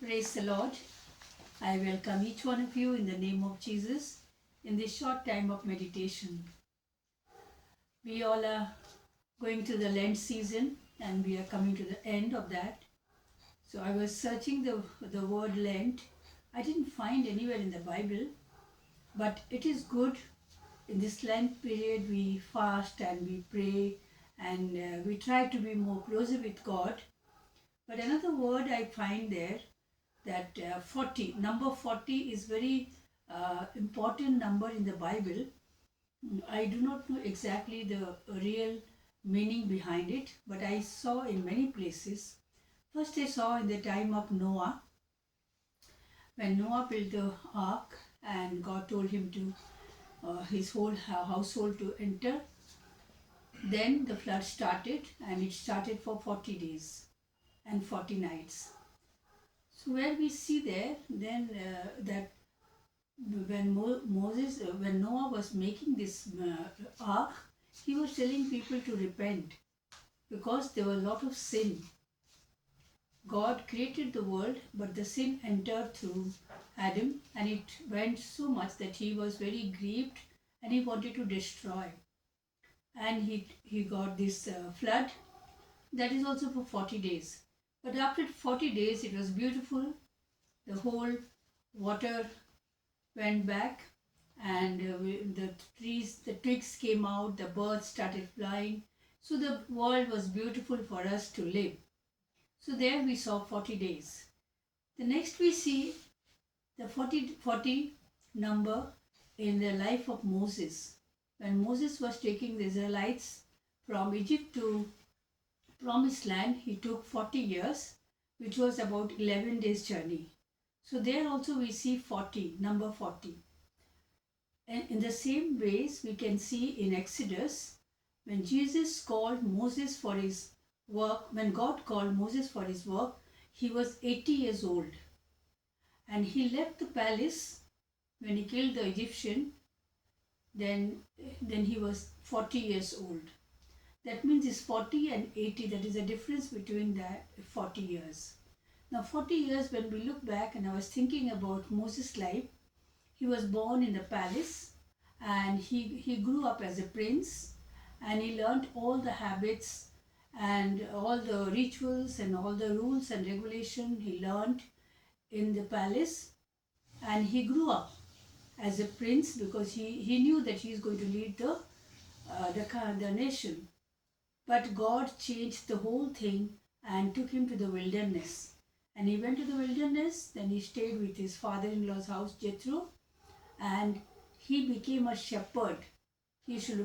Praise the Lord. I welcome each one of you in the name of Jesus in this short time of meditation. We all are going to the Lent season and we are coming to the end of that. So I was searching the word Lent. I didn't find anywhere in the Bible, but it is good. In this Lent period, we fast and we pray and we try to be more closer with God. But another word I find there that 40, number 40 is very important number in the Bible. I do not know exactly the real meaning behind it, but I saw in many places. First, I saw in the time of Noah, when Noah built the ark and God told him to his whole household to enter. Then the flood started, and it started for 40 days and 40 nights. So where we see there, then that when when Noah was making this ark, he was telling people to repent because there was a lot of sin. God created the world, but the sin entered through Adam, and it went so much that he was very grieved and he wanted to destroy. And he got this flood that is also for 40 days. But after 40 days, it was beautiful. The whole water went back and the trees, the twigs came out, the birds started flying. So the world was beautiful for us to live. So there we saw 40 days. The next we see the 40 number in the life of Moses. When Moses was taking the Israelites from Egypt to Promised Land, he took 40 years, which was about 11 days journey. So there also we see 40, number 40. And in the same ways, we can see in Exodus, when Jesus called Moses for his work, when God called Moses for his work, he was 80 years old. And he left the palace when he killed the Egyptian, then he was 40 years old. That means it's 40 and 80, that is the difference between that 40 years. Now 40 years, when we look back, and I was thinking about Moses' life, he was born in the palace and he grew up as a prince, and he learned all the habits and all the rituals and all the rules and regulation he learned in the palace, and he grew up as a prince because he knew that he is going to lead the nation. But God changed the whole thing and took him to the wilderness. And he went to the wilderness, then he stayed with his father-in-law's house, Jethro, and he became a shepherd. He should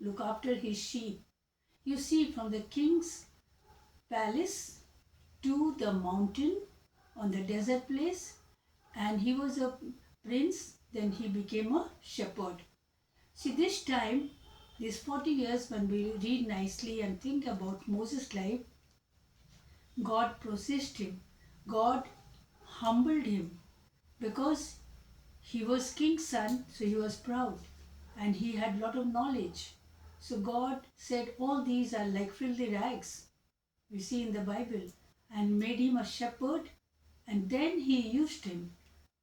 look after his sheep. You see, from the king's palace to the mountain on the desert place, and he was a prince, then he became a shepherd. See, this time, these 40 years, when we read nicely and think about Moses' life, God processed him. God humbled him because he was king's son, so he was proud and he had a lot of knowledge. So God said, all these are like filthy rags, we see in the Bible, and made him a shepherd, and then he used him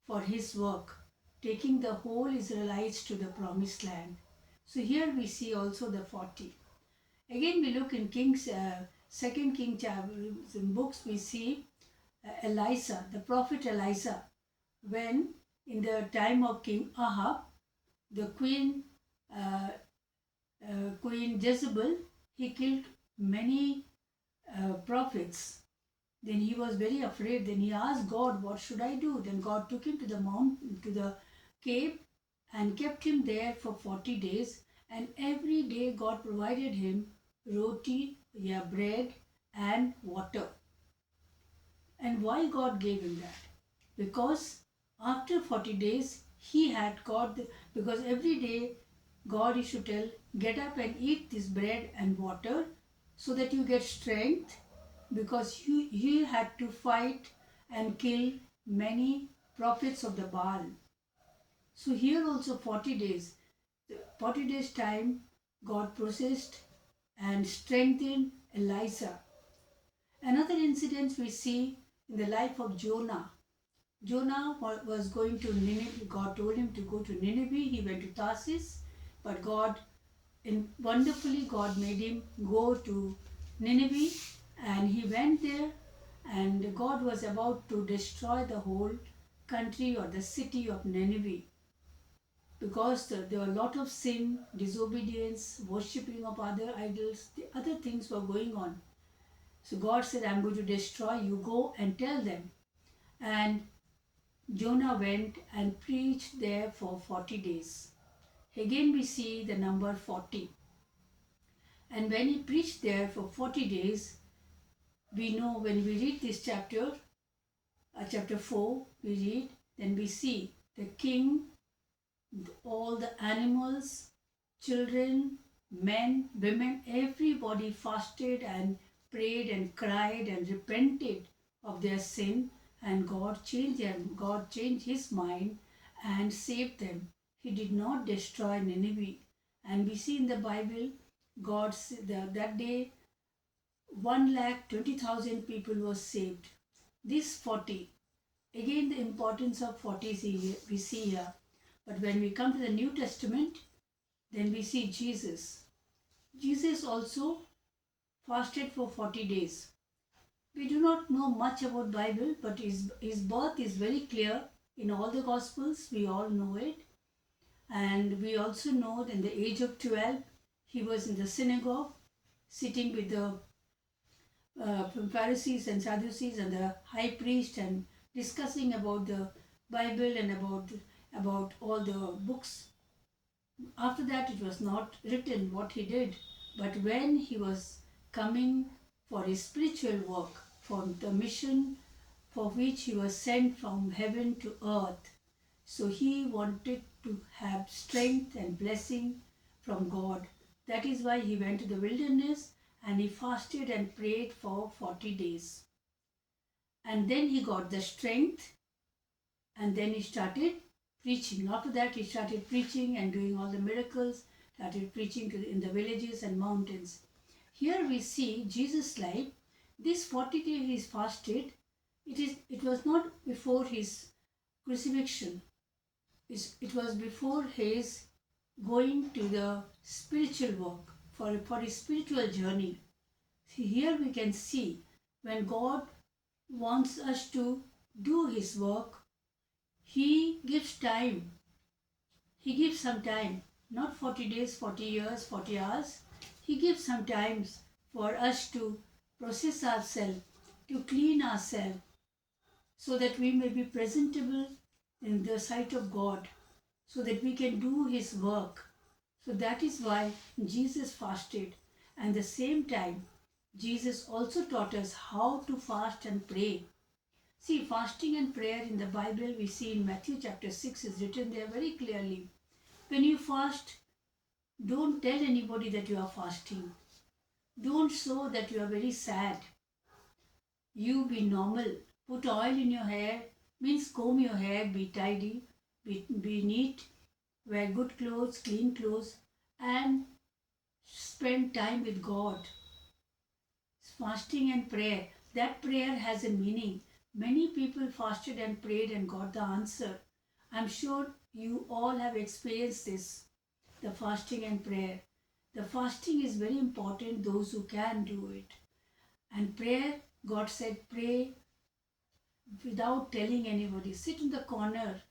for his work, taking the whole Israelites to the promised land. So here we see also the 40. Again we look in Kings, 2nd King in books, we see Elisha, the prophet Elisha, when in the time of King Ahab, the Queen Jezebel, he killed many prophets. Then he was very afraid. Then he asked God, what should I do? Then God took him to the mountain, to the cave, and kept him there for 40 days. And every day God provided him roti, bread and water. And why God gave him that? Because after 40 days, he had got, because every day God used to tell, get up and eat this bread and water so that you get strength, because he had to fight and kill many prophets of the Baal. So here also 40 days, 40 days time, God processed and strengthened Elisha. Another incident we see in the life of Jonah. Jonah was going to Nineveh. God told him to go to Nineveh. He went to Tarsus, but wonderfully, God made him go to Nineveh, and he went there, and God was about to destroy the whole country or the city of Nineveh because there were a lot of sin, disobedience, worshipping of other idols, the other things were going on. So God said, I'm going to destroy you, go and tell them. And Jonah went and preached there for 40 days. Again, we see the number 40. And when he preached there for 40 days, we know when we read this chapter, chapter 4, we read, then we see the king, all the animals, children, men, women, everybody fasted and prayed and cried and repented of their sin, and God changed them. God changed his mind and saved them. He did not destroy Nineveh. And we see in the Bible, that day 1,20,000 people were saved. This 40, again the importance of 40 we see here. But when we come to the New Testament, then we see Jesus. Jesus also fasted for 40 days. We do not know much about Bible, but his birth is very clear in all the Gospels. We all know it. And we also know that in the age of 12, he was in the synagogue, sitting with the Pharisees and Sadducees and the high priest and discussing about the Bible and about all the books. After that, it was not written what he did, but when he was coming for his spiritual work, for the mission for which he was sent from heaven to earth, so he wanted to have strength and blessing from God. That is why he went to the wilderness and he fasted and prayed for 40 days. And then he got the strength, and then he started preaching. After that, he started preaching and doing all the miracles, started preaching in the villages and mountains. Here we see Jesus' life. This 40 days he fasted. It was not before his crucifixion. It was before his going to the spiritual work, for his spiritual journey. See, here we can see when God wants us to do his work, he gives time. He gives some time, not 40 days, 40 years, 40 hours. He gives some time for us to process ourselves, to clean ourselves, so that we may be presentable in the sight of God, so that we can do his work. So that is why Jesus fasted. And at the same time, Jesus also taught us how to fast and pray. See, fasting and prayer in the Bible, we see in Matthew chapter 6 is written there very clearly. When you fast, don't tell anybody that you are fasting. Don't show that you are very sad. You be normal. Put oil in your hair, means comb your hair, be tidy, be neat, wear good clothes, clean clothes, and spend time with God. Fasting and prayer. That prayer has a meaning. Many people fasted and prayed and got the answer. I'm sure you all have experienced this, the fasting and prayer. The fasting is very important, those who can do it. And prayer, God said, pray without telling anybody. Sit in the corner,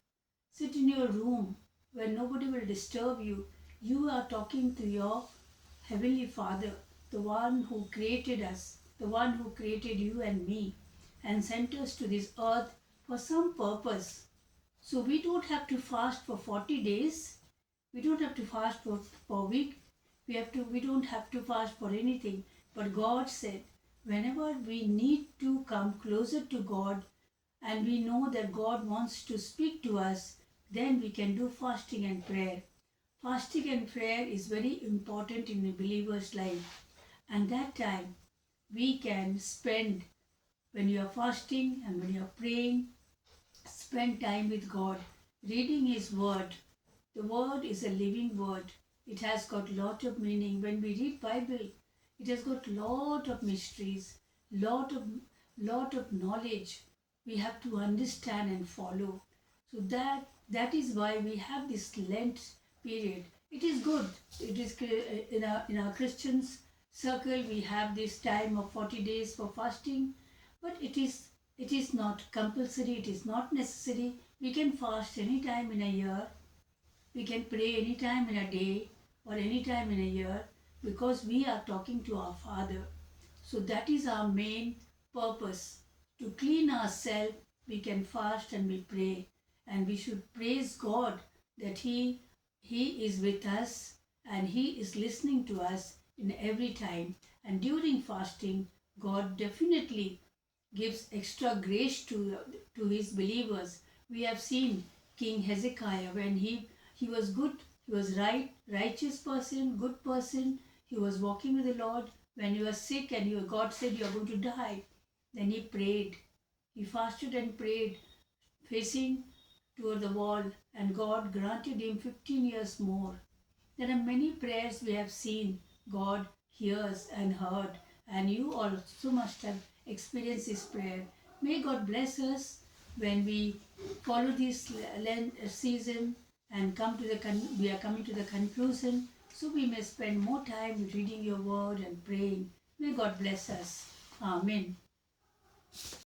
sit in your room where nobody will disturb you. You are talking to your Heavenly Father, the one who created us, the one who created you and me and sent us to this earth for some purpose. So we don't have to fast for 40 days. We don't have to fast for a week. We don't have to fast for anything. But God said, whenever we need to come closer to God and we know that God wants to speak to us, then we can do fasting and prayer. Fasting and prayer is very important in a believer's life. And that time we can spend, when you are fasting and when you are praying, spend time with God, reading his word. The word is a living word. It has got lot of meaning. When we read Bible, it has got lot of mysteries, lot of lot of knowledge we have to understand and follow. So that is why we have this Lent period. It is good. It is in our Christians circle we have this time of 40 days for fasting, but it is not compulsory. It is not necessary. We can fast any time in a year. We can pray any time in a day or any time in a year because we are talking to our Father. So that is our main purpose. To clean ourselves, we can fast and we pray. And we should praise God that He is with us and He is listening to us in every time. And during fasting, God definitely gives extra grace to his believers. We have seen King Hezekiah when he was good, he was righteous person, good person. He was walking with the Lord. When he was sick and God said you are going to die, then he prayed. He fasted and prayed, facing toward the wall, and God granted him 15 years more. There are many prayers we have seen God hears and heard, and you also must have experienced this prayer. May God bless us when we follow this Lent season and we are coming to the conclusion, so we may spend more time reading your word and praying. May God bless us. Amen.